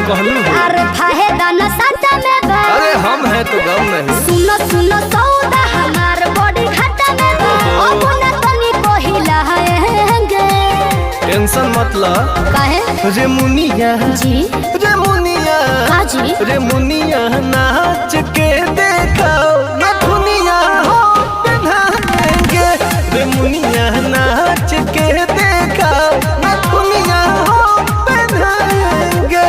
कहलू अरे फायदा न साटा में बा। अरे हम हैं तो गम नहीं। सुनो सुनो सौदा हमार बॉडी घाटा में बा। अब न तनी कोहिला हैंगे। टेंशन मत ला। काहे? रे मुनिया जी रे मुनिया हाँ जी रे मुनिया नाच के देखाओ ना दुनिया हो पहनाएंगे। रे मुनिया नाच के देखाओ ना दुनिया हो पहनाएंगे।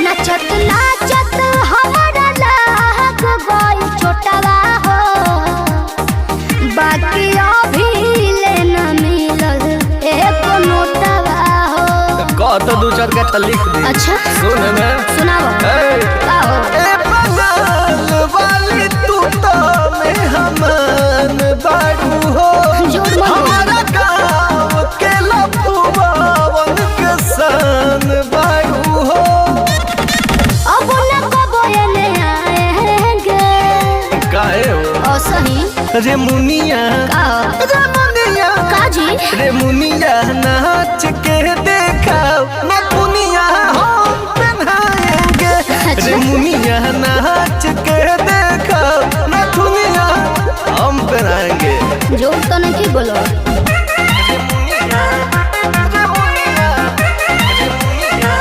नचत नाचत हमारा लाग गइल छोटवा हो। बाकी अभी लेना मिलल एको नोटवा हो। कह तो दो चार का लिख दे। अच्छा सुन ना सुनाओ का हो? ए बंगाल वाली तू तो में हमान बाड़ू हो। जोर मत बोल। हमारा गाँव के लफुआवन के सान बाड़ू हो। अब न कबो एने आएंगे। काहे हो? ओ सही रे मुनिया का हो? रे मुनिया का जी? रे मुनिया नाच के देखाओ ना दुनिया हम पहनाएंगे। रे मुनिया नाच के देखाओ ना दुनिया हम पहनाएंगे। जोर तो नहीं बोलो। रे मुनिया रे मुनिया रे मुनिया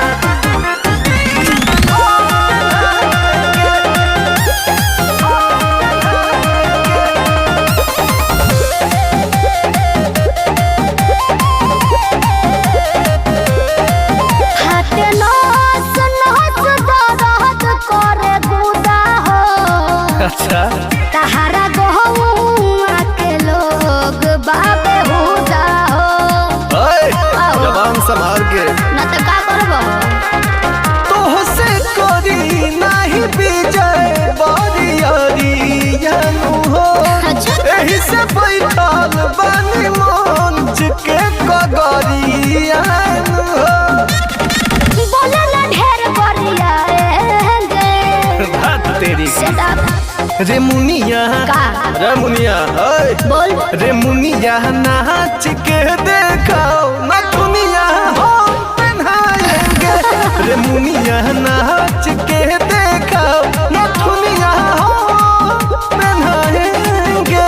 हाथे नस नस दर्द करे गुदा हो। अच्छा तहारा गहुआ के लोग बाबे हुदा हो। ओए जबान संभाल के। न त का करबो? तोहसे करी नाही विजय बारियारी जानू हो। अच्छा एही से बैठल बानी मंच के कगरियान हो। बोले न ढेर करियाएंगे। बात तेरी Shut up। रे मुनिया का? रे मुनिया ओए बोल रे मुनिया नाच के देखाओ ना दुनिया हम पहनाएंगे। रे मुनिया नाच के देखाओ ना दुनिया हम पहनाएंगे।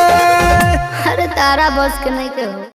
अरे तारा बस के नहीं के हो।